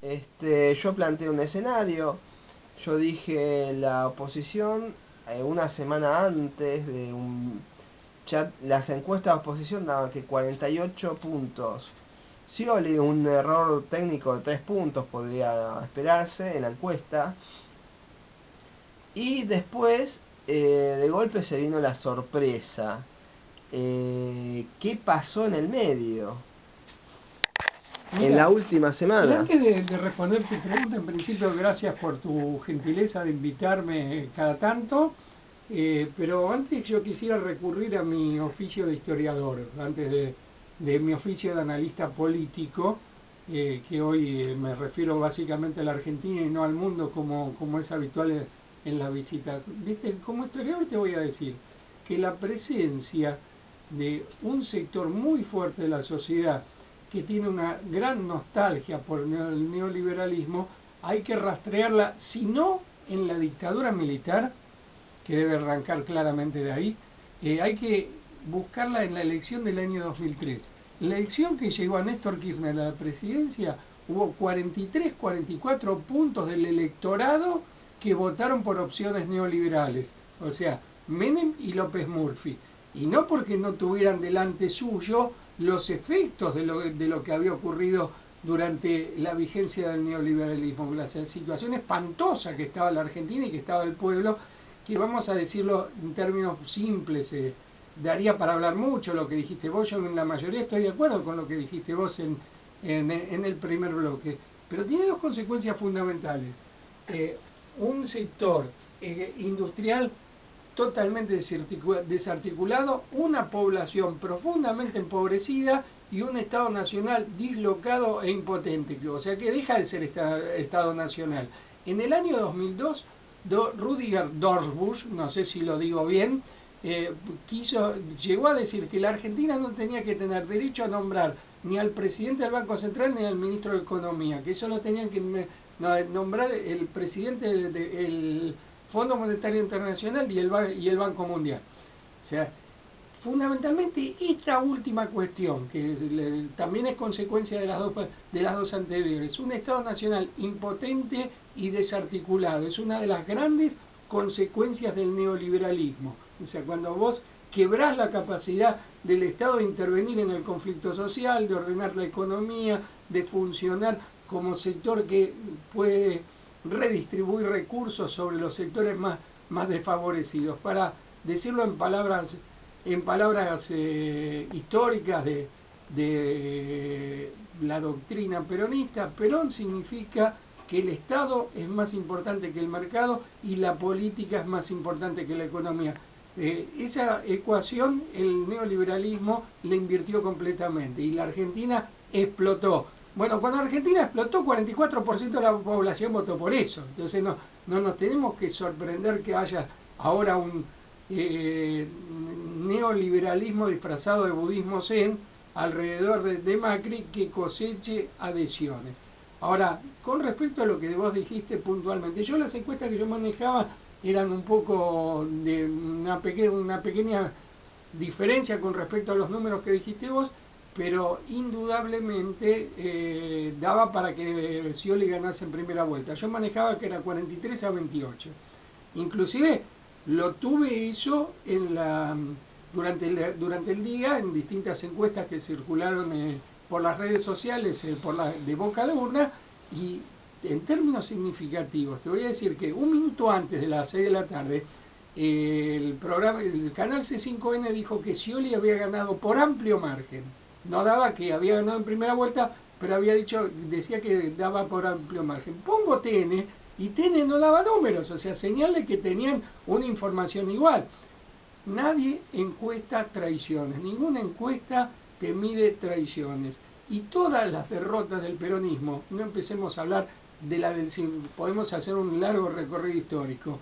Yo planteé un escenario, yo dije la oposición, una semana antes de un chat, las encuestas de oposición daban que 48 puntos. Scioli, un error técnico de 3 puntos podría esperarse en la encuesta. Y después, de golpe se vino la sorpresa. ¿Qué pasó en el medio? En la Mira, última y semana. antes de responder tu pregunta, en principio gracias por tu gentileza de invitarme cada tanto, pero antes yo quisiera recurrir a mi oficio de historiador, antes de mi oficio de analista político, que hoy me refiero básicamente a la Argentina y no al mundo como es habitual en la visita. Viste, como historiador te voy a decir que la presencia de un sector muy fuerte de la sociedad que tiene una gran nostalgia por el neoliberalismo, hay que rastrearla, si no en la dictadura militar, que debe arrancar claramente de ahí, hay que buscarla en la elección del año 2003. En la elección que llegó a Néstor Kirchner a la presidencia, hubo 43, 44 puntos del electorado que votaron por opciones neoliberales, o sea, Menem y López Murphy. Y no porque no tuvieran delante suyo los efectos de lo que había ocurrido durante la vigencia del neoliberalismo, la situación espantosa que estaba la Argentina y que estaba el pueblo, que vamos a decirlo en términos simples, daría para hablar mucho lo que dijiste vos, yo en la mayoría estoy de acuerdo con lo que dijiste vos en el primer bloque, pero tiene dos consecuencias fundamentales. Un sector industrial totalmente desarticulado, una población profundamente empobrecida y un Estado nacional dislocado e impotente, o sea que deja de ser Estado nacional. En el año 2002, Rudiger Dorfbusch, no sé si lo digo bien, llegó a decir que la Argentina no tenía que tener derecho a nombrar ni al presidente del Banco Central ni al ministro de Economía, que eso lo tenían que nombrar el presidente del Fondo Monetario Internacional y el Banco Mundial. O sea, fundamentalmente esta última cuestión, que también es consecuencia de las dos anteriores, un Estado nacional impotente y desarticulado, es una de las grandes consecuencias del neoliberalismo. O sea, cuando vos quebrás la capacidad del Estado de intervenir en el conflicto social, de ordenar la economía, de funcionar como sector que puede redistribuir recursos sobre los sectores más desfavorecidos. Para decirlo en palabras históricas de la doctrina peronista, Perón significa que el Estado es más importante que el mercado y la política es más importante que la economía. Esa ecuación el neoliberalismo la invirtió completamente y la Argentina explotó. Bueno, cuando Argentina explotó, 44% de la población votó por eso. Entonces no nos tenemos que sorprender que haya ahora un neoliberalismo disfrazado de budismo zen alrededor de Macri que coseche adhesiones. Ahora, con respecto a lo que vos dijiste puntualmente, yo las encuestas que yo manejaba eran un poco de una pequeña diferencia con respecto a los números que dijiste vos, pero indudablemente daba para que Scioli ganase en primera vuelta. Yo manejaba que era 43-28. Inclusive lo tuve eso durante el día en distintas encuestas que circularon por las redes sociales, de boca de urna, y en términos significativos, te voy a decir que un minuto antes de las 6 de la tarde, el canal C5N dijo que Scioli había ganado por amplio margen. No daba que había ganado en primera vuelta, pero decía que daba por amplio margen. Pongo TN y TN no daba números, o sea, señales que tenían una información igual. Nadie encuesta traiciones, ninguna encuesta te mide traiciones. Y todas las derrotas del peronismo, no empecemos a hablar podemos hacer un largo recorrido histórico.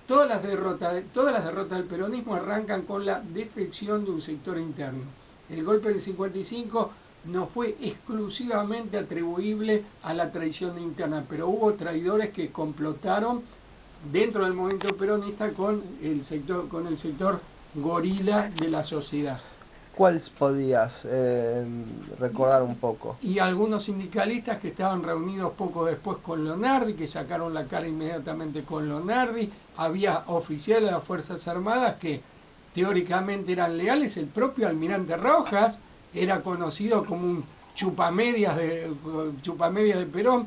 Todas las derrotas del peronismo arrancan con la defección de un sector interno. El golpe del 55 no fue exclusivamente atribuible a la traición interna, pero hubo traidores que complotaron dentro del movimiento peronista con el sector gorila de la sociedad. ¿Cuál podías recordar un poco? Y algunos sindicalistas que estaban reunidos poco después con Lonardi, que sacaron la cara inmediatamente con Lonardi. Había oficiales de las Fuerzas Armadas que teóricamente eran leales. El propio almirante Rojas era conocido como un chupamedias de Perón.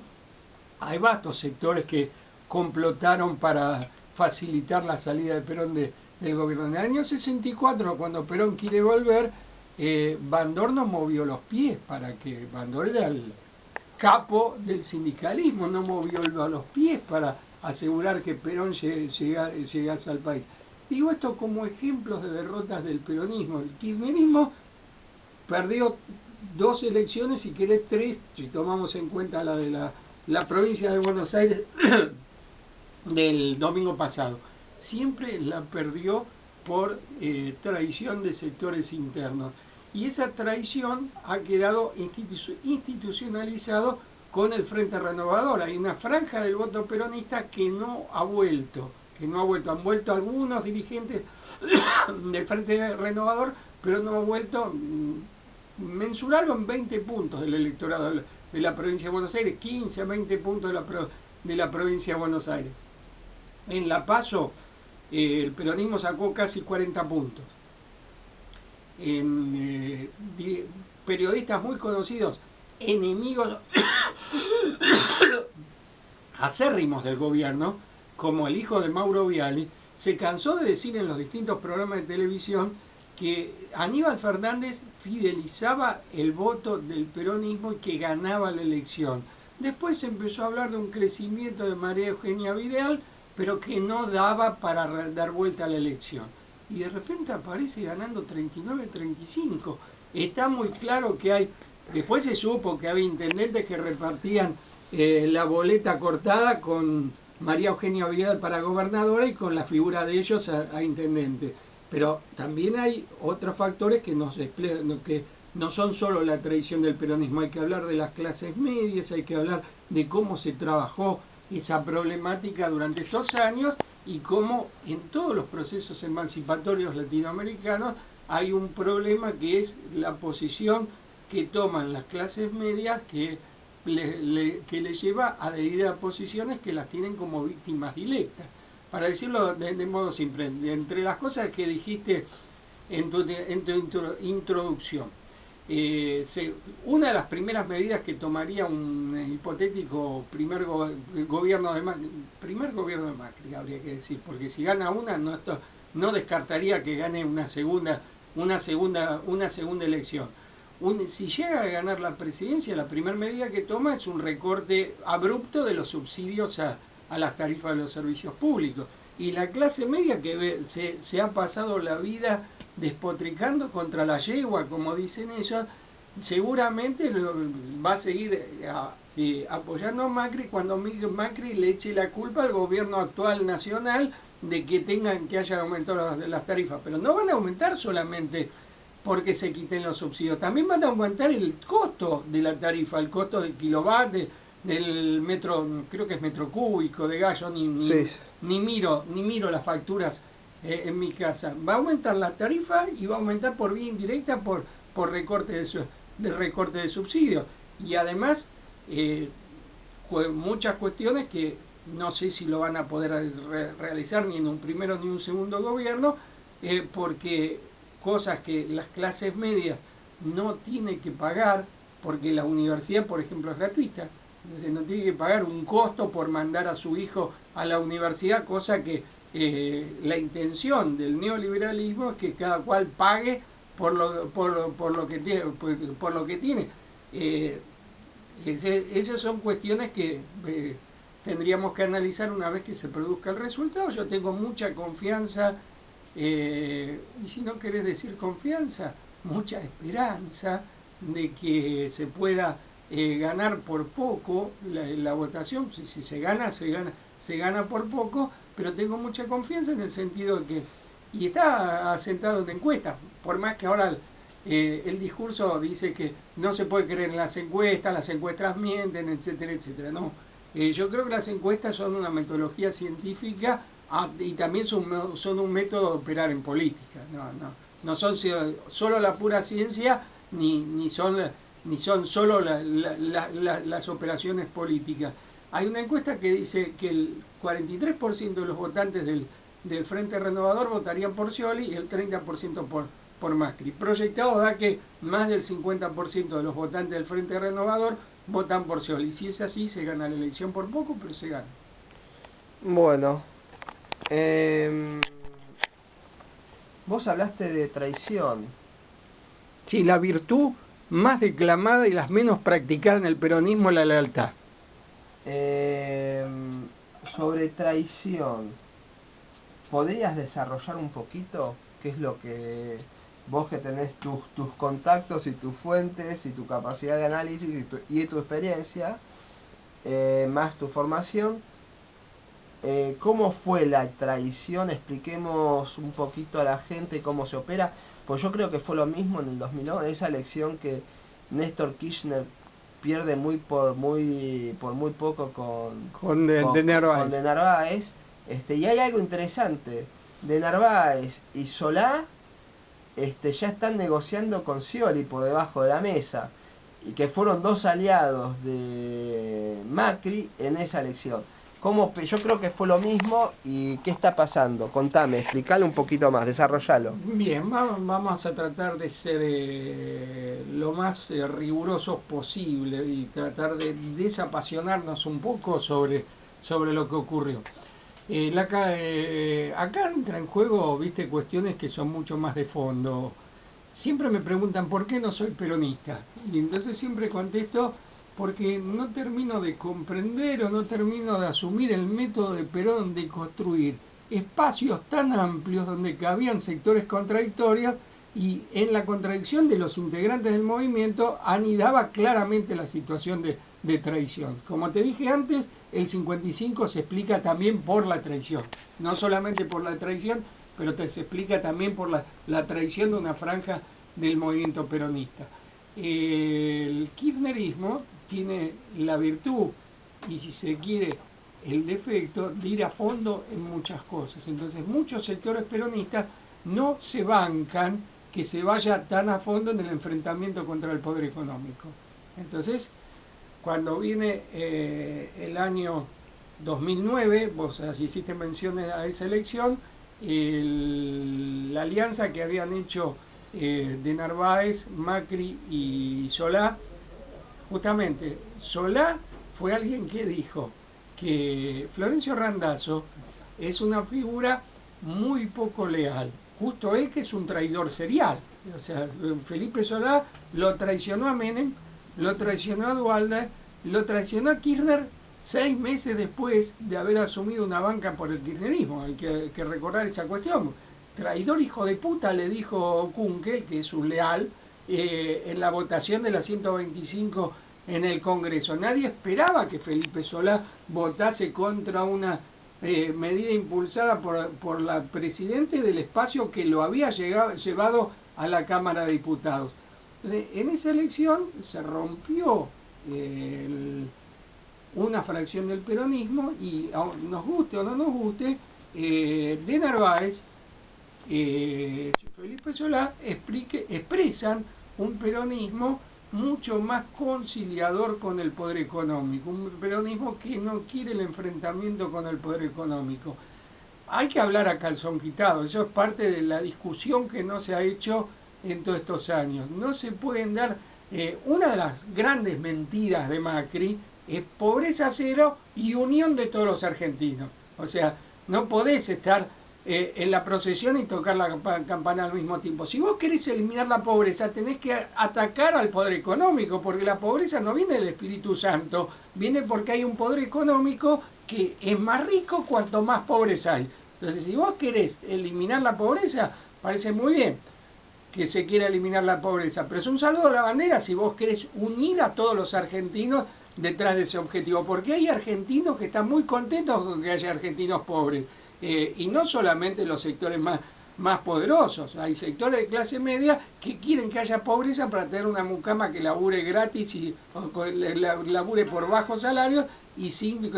Hay vastos sectores que complotaron para facilitar la salida de Perón del gobierno. En el año 64, cuando Perón quiere volver, Bandor no movió los pies para que... Bandor era el capo del sindicalismo, no movió los pies para asegurar que Perón llegase al país. Digo esto como ejemplos de derrotas del peronismo. El kirchnerismo perdió 2 elecciones, si querés 3, si tomamos en cuenta la de la provincia de Buenos Aires del domingo pasado. Siempre la perdió por traición de sectores internos. Y esa traición ha quedado institucionalizado con el Frente Renovador. Hay una franja del voto peronista que no ha vuelto. Han vuelto algunos dirigentes del Frente Renovador, pero no ha vuelto. Mensurarlo en 20 puntos del electorado de la provincia de Buenos Aires, 15 a 20 puntos de la provincia de Buenos Aires. En La Paso, el peronismo sacó casi 40 puntos. Periodistas muy conocidos, enemigos acérrimos del gobierno, como el hijo de Mauro Viale, se cansó de decir en los distintos programas de televisión que Aníbal Fernández fidelizaba el voto del peronismo y que ganaba la elección. Después se empezó a hablar de un crecimiento de María Eugenia Vidal, pero que no daba para dar vuelta a la elección. Y de repente aparece ganando 39-35. Está muy claro que hay... Después se supo que había intendentes que repartían la boleta cortada con María Eugenia Vidal para gobernadora y con la figura de ellos a intendente. Pero también hay otros factores que que no son solo la traición del peronismo. Hay que hablar de las clases medias, hay que hablar de cómo se trabajó esa problemática durante estos años y cómo en todos los procesos emancipatorios latinoamericanos hay un problema que es la posición que toman las clases medias que les lleva a adherir a posiciones que las tienen como víctimas directas. Para decirlo de modo simple, entre las cosas que dijiste en tu introducción, una de las primeras medidas que tomaría un hipotético primer gobierno de Macri, habría que decir, porque si gana una, no descartaría que gane una segunda elección. Si llega a ganar la presidencia, la primera medida que toma es un recorte abrupto de los subsidios a las tarifas de los servicios públicos. Y la clase media que se ha pasado la vida despotricando contra la yegua, como dicen ellos, seguramente va a seguir apoyando a Macri cuando Macri le eche la culpa al gobierno actual nacional de que hayan aumentado las tarifas. Pero no van a aumentar solamente porque se quiten los subsidios, también van a aumentar el costo de la tarifa, el costo del kilowatt, del metro, creo que es metro cúbico de gas. Yo ni miro las facturas en mi casa. Va a aumentar la tarifa y va a aumentar por vía indirecta por recorte de subsidios. Y además muchas cuestiones que no sé si lo van a poder realizar ni en un primero ni un segundo gobierno, porque cosas que las clases medias no tienen que pagar, porque la universidad, por ejemplo, es gratuita. Entonces no tiene que pagar un costo por mandar a su hijo a la universidad, cosa que la intención del neoliberalismo es que cada cual pague por lo que tiene. Esas son cuestiones que tendríamos que analizar una vez que se produzca el resultado. Yo tengo mucha confianza, y si no querés decir confianza, mucha esperanza de que se pueda ganar por poco la votación. Si se gana por poco, pero tengo mucha confianza en el sentido de que, y está asentado en encuestas, por más que ahora el discurso dice que no se puede creer en las encuestas mienten, etcétera, etcétera. No, yo creo que las encuestas son una metodología científica y también son un método de operar en política. no son solo la pura ciencia, ni son solo las operaciones políticas. Hay una encuesta que dice que el 43% de los votantes del Frente Renovador votarían por Scioli y el 30% por Macri. Proyectado da que más del 50% de los votantes del Frente Renovador votan por Scioli. Si es así, se gana la elección por poco, pero se gana. Bueno, vos hablaste de traición. Sí, la virtud más declamada y las menos practicadas en el peronismo es la lealtad. Sobre traición, ¿podrías desarrollar un poquito qué es lo que vos, que tenés tus contactos y tus fuentes y tu capacidad de análisis y tu experiencia, más tu formación, cómo fue la traición? Expliquemos un poquito a la gente cómo se opera, pues yo creo que fue lo mismo en el 2011, esa elección que Néstor Kirchner pierde por muy poco con de Narváez. con de Narváez, y hay algo interesante: de Narváez y Solá ya están negociando con Scioli por debajo de la mesa, y que fueron dos aliados de Macri en esa elección. Yo creo que fue lo mismo. ¿Y qué está pasando? Contame, explicale un poquito más, desarrollalo. Bien, vamos a tratar de ser lo más rigurosos posible y tratar de desapasionarnos un poco sobre lo que ocurrió. Acá entra en juego, viste, cuestiones que son mucho más de fondo. Siempre me preguntan por qué no soy peronista, y entonces siempre contesto porque no termino de comprender o no termino de asumir el método de Perón de construir espacios tan amplios donde cabían sectores contradictorios, y en la contradicción de los integrantes del movimiento anidaba claramente la situación de traición. Como te dije antes, el 55 se explica también por la traición, no solamente por la traición, pero se explica también por la traición de una franja del movimiento peronista. El kirchnerismo tiene la virtud y, si se quiere, el defecto de ir a fondo en muchas cosas. Entonces muchos sectores peronistas no se bancan que se vaya tan a fondo en el enfrentamiento contra el poder económico. Entonces, cuando viene el año 2009, vos hiciste mención a esa elección, la alianza que habían hecho de Narváez, Macri y Solá, justamente Solá fue alguien que dijo que Florencio Randazzo es una figura muy poco leal, justo él, que es un traidor serial. O sea, Felipe Solá lo traicionó a Menem, lo traicionó a Duhalde, lo traicionó a Kirchner 6 meses después de haber asumido una banca por el kirchnerismo. Hay que recordar esa cuestión. Traidor, hijo de puta, le dijo Kunkel, que es un leal, en la votación de la 125 en el Congreso. Nadie esperaba que Felipe Solá votase contra una medida impulsada por la presidente del espacio que lo había llevado a la Cámara de Diputados. Entonces, en esa elección se rompió una fracción del peronismo, y nos guste o no nos guste, de Narváez, Felipe Solá expresan un peronismo mucho más conciliador con el poder económico, un peronismo que no quiere el enfrentamiento con el poder económico. Hay que hablar a calzón quitado, eso es parte de la discusión que no se ha hecho en todos estos años. No se pueden dar, una de las grandes mentiras de Macri es pobreza cero y unión de todos los argentinos. O sea, no podés estar en la procesión y tocar la campana al mismo tiempo. Si vos querés eliminar la pobreza, tenés que atacar al poder económico, porque la pobreza no viene del Espíritu Santo, viene porque hay un poder económico que es más rico cuanto más pobres hay. Entonces, si vos querés eliminar la pobreza, parece muy bien que se quiera eliminar la pobreza, pero es un saludo a la bandera si vos querés unir a todos los argentinos detrás de ese objetivo, porque hay argentinos que están muy contentos con que haya argentinos pobres. Y no solamente los sectores más poderosos, hay sectores de clase media que quieren que haya pobreza para tener una mucama que labure gratis y labure por bajos salarios y sin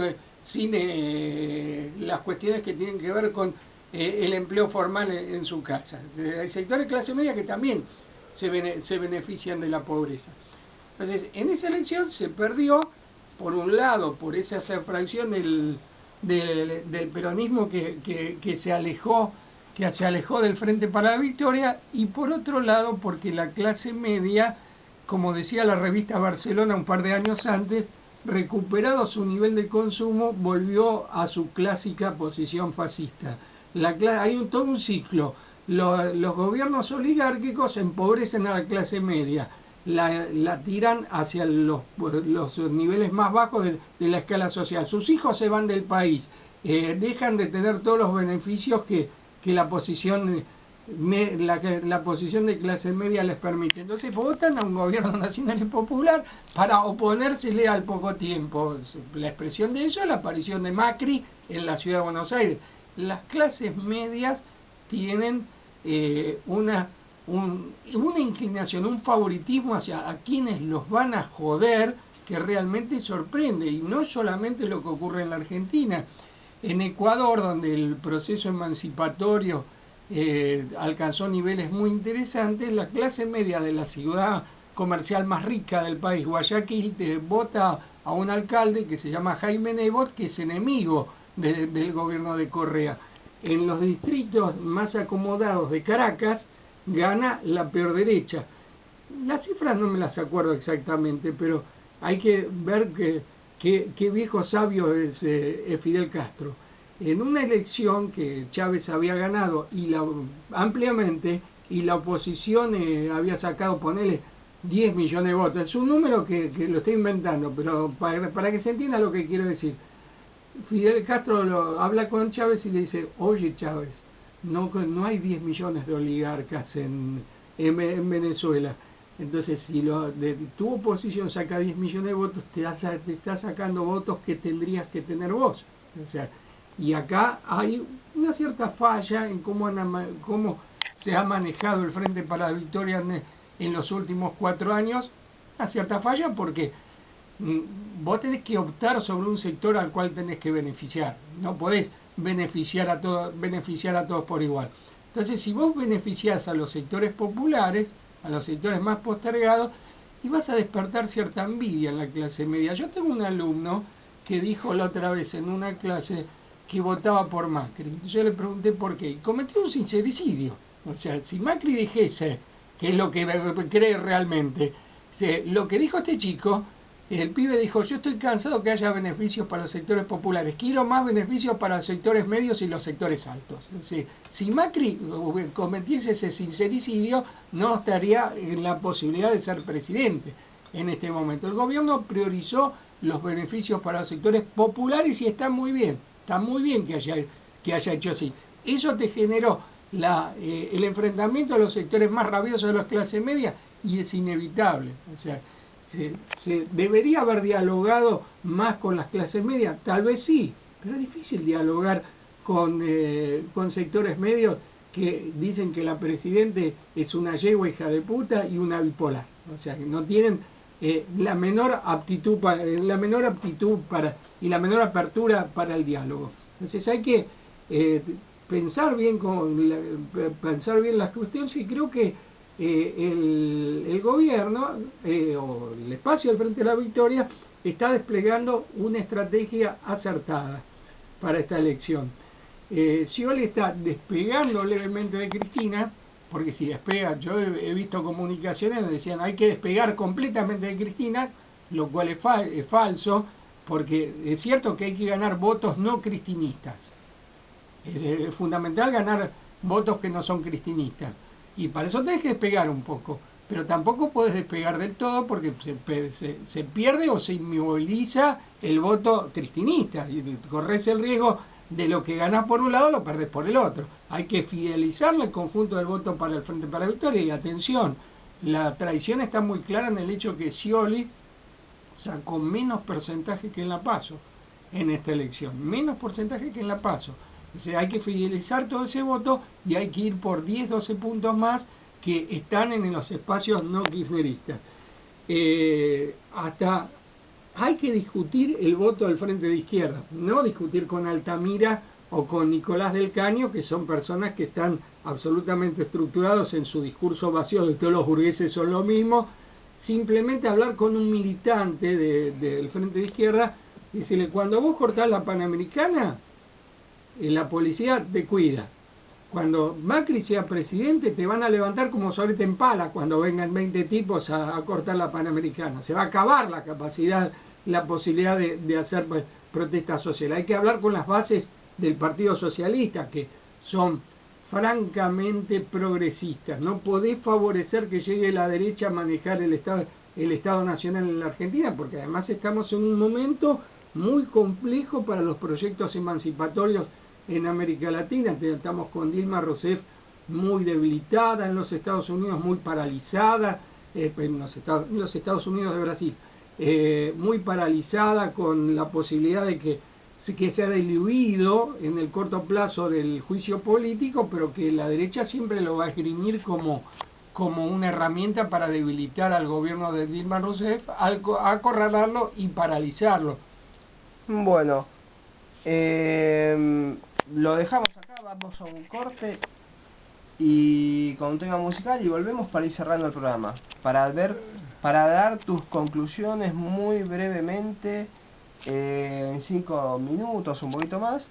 las cuestiones que tienen que ver con el empleo formal en su casa. Hay sectores de clase media que también se benefician de la pobreza. Entonces, en esa elección se perdió, por un lado, por esa fracción del peronismo que se alejó del Frente para la Victoria, y por otro lado porque la clase media, como decía la revista Barcelona un par de años antes, recuperado su nivel de consumo, volvió a su clásica posición fascista. Hay todo un ciclo. Los gobiernos oligárquicos empobrecen a la clase media, la tiran hacia los niveles más bajos de la escala social. Sus hijos se van del país, dejan de tener todos los beneficios que la posición de clase media les permite. Entonces votan a un gobierno nacional y popular para oponérsele al poco tiempo. La expresión de eso es la aparición de Macri en la ciudad de Buenos Aires. Las clases medias tienen una inclinación, un favoritismo hacia a quienes los van a joder, que realmente sorprende, y no solamente lo que ocurre en la Argentina. En Ecuador, donde el proceso emancipatorio alcanzó niveles muy interesantes, la clase media de la ciudad comercial más rica del país, Guayaquil, vota a un alcalde que se llama Jaime Nebot, que es enemigo del gobierno de Correa. En los distritos más acomodados de Caracas gana la peor derecha. Las cifras no me las acuerdo exactamente, pero hay que ver qué viejo sabio es Fidel Castro. En una elección que Chávez había ganado ampliamente, y la oposición había sacado, ponele, 10 millones de votos. Es un número que lo estoy inventando, pero para que se entienda lo que quiero decir. Fidel Castro habla con Chávez y le dice: oye Chávez, no hay 10 millones de oligarcas en Venezuela. Entonces, si tu oposición saca 10 millones de votos, te está sacando votos que tendrías que tener vos. O sea, y acá hay una cierta falla en cómo se ha manejado el Frente para la Victoria en los últimos 4 años. Una cierta falla porque vos tenés que optar sobre un sector al cual tenés que beneficiar. No podés beneficiar a todos por igual. Entonces, si vos beneficiás a los sectores populares, a los sectores más postergados, y vas a despertar cierta envidia en la clase media. Yo tengo un alumno que dijo la otra vez en una clase que votaba por Macri. Yo le pregunté por qué. Y cometió un sincericidio. O sea, si Macri dijese, que es lo que cree realmente, lo que dijo este chico, el pibe dijo: yo estoy cansado que haya beneficios para los sectores populares, quiero más beneficios para los sectores medios y los sectores altos. Si Macri cometiese ese sincericidio, no estaría en la posibilidad de ser presidente en este momento. El gobierno priorizó los beneficios para los sectores populares y está muy bien que haya hecho así. Eso te generó el enfrentamiento de los sectores más rabiosos de la clase media, y es inevitable. O sea, se debería haber dialogado más con las clases medias, tal vez sí, pero es difícil dialogar con sectores medios que dicen que la presidente es una yegua hija de puta y una bipolar. O sea, que no tienen la menor aptitud y la menor apertura para el diálogo. Entonces hay que pensar bien las cuestiones, y creo que el gobierno o el espacio del Frente de la Victoria está desplegando una estrategia acertada para esta elección. Scioli está despegando levemente de Cristina, porque si despega, yo he visto comunicaciones donde decían hay que despegar completamente de Cristina, lo cual es falso, porque es cierto que hay que ganar votos no cristinistas. Es fundamental ganar votos que no son cristinistas, y para eso tenés que despegar un poco, pero tampoco podés despegar del todo, porque se pierde o se inmoviliza el voto cristinista, y corres el riesgo de lo que ganás por un lado lo perdés por el otro. Hay que fidelizar el conjunto del voto para el Frente para la Victoria. Y atención, la tradición está muy clara en el hecho que Scioli sacó menos porcentaje que en la PASO en esta elección, menos porcentaje que en la PASO. O sea, hay que fidelizar todo ese voto, y hay que ir por 10, 12 puntos más que están en los espacios no kirchneristas. Hay que discutir el voto del Frente de Izquierda, no discutir con Altamira o con Nicolás del Caño, que son personas que están absolutamente estructurados en su discurso vacío de todos los burgueses son lo mismo. Simplemente hablar con un militante del Frente de Izquierda y decirle, cuando vos cortás la Panamericana, la policía te cuida. Cuando Macri sea presidente, te van a levantar como solete en pala cuando vengan 20 tipos a cortar la Panamericana. Se va a acabar la capacidad, la posibilidad de hacer protesta social. Hay que hablar con las bases del Partido Socialista, que son francamente progresistas. No podés favorecer que llegue la derecha a manejar el Estado Nacional en la Argentina, porque además estamos en un momento muy complejo para los proyectos emancipatorios en América Latina. Estamos con Dilma Rousseff muy debilitada en los Estados Unidos, muy paralizada, en los Estados Unidos de Brasil, muy paralizada, con la posibilidad de que sea diluido en el corto plazo del juicio político, pero que la derecha siempre lo va a esgrimir como una herramienta para debilitar al gobierno de Dilma Rousseff, acorralarlo y paralizarlo. Bueno, lo dejamos acá, vamos a un corte y con un tema musical y volvemos para ir cerrando el programa, para dar tus conclusiones muy brevemente, en 5 minutos, un poquito más,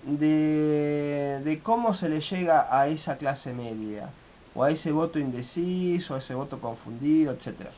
de cómo se le llega a esa clase media, o a ese voto indeciso, a ese voto confundido, etcétera.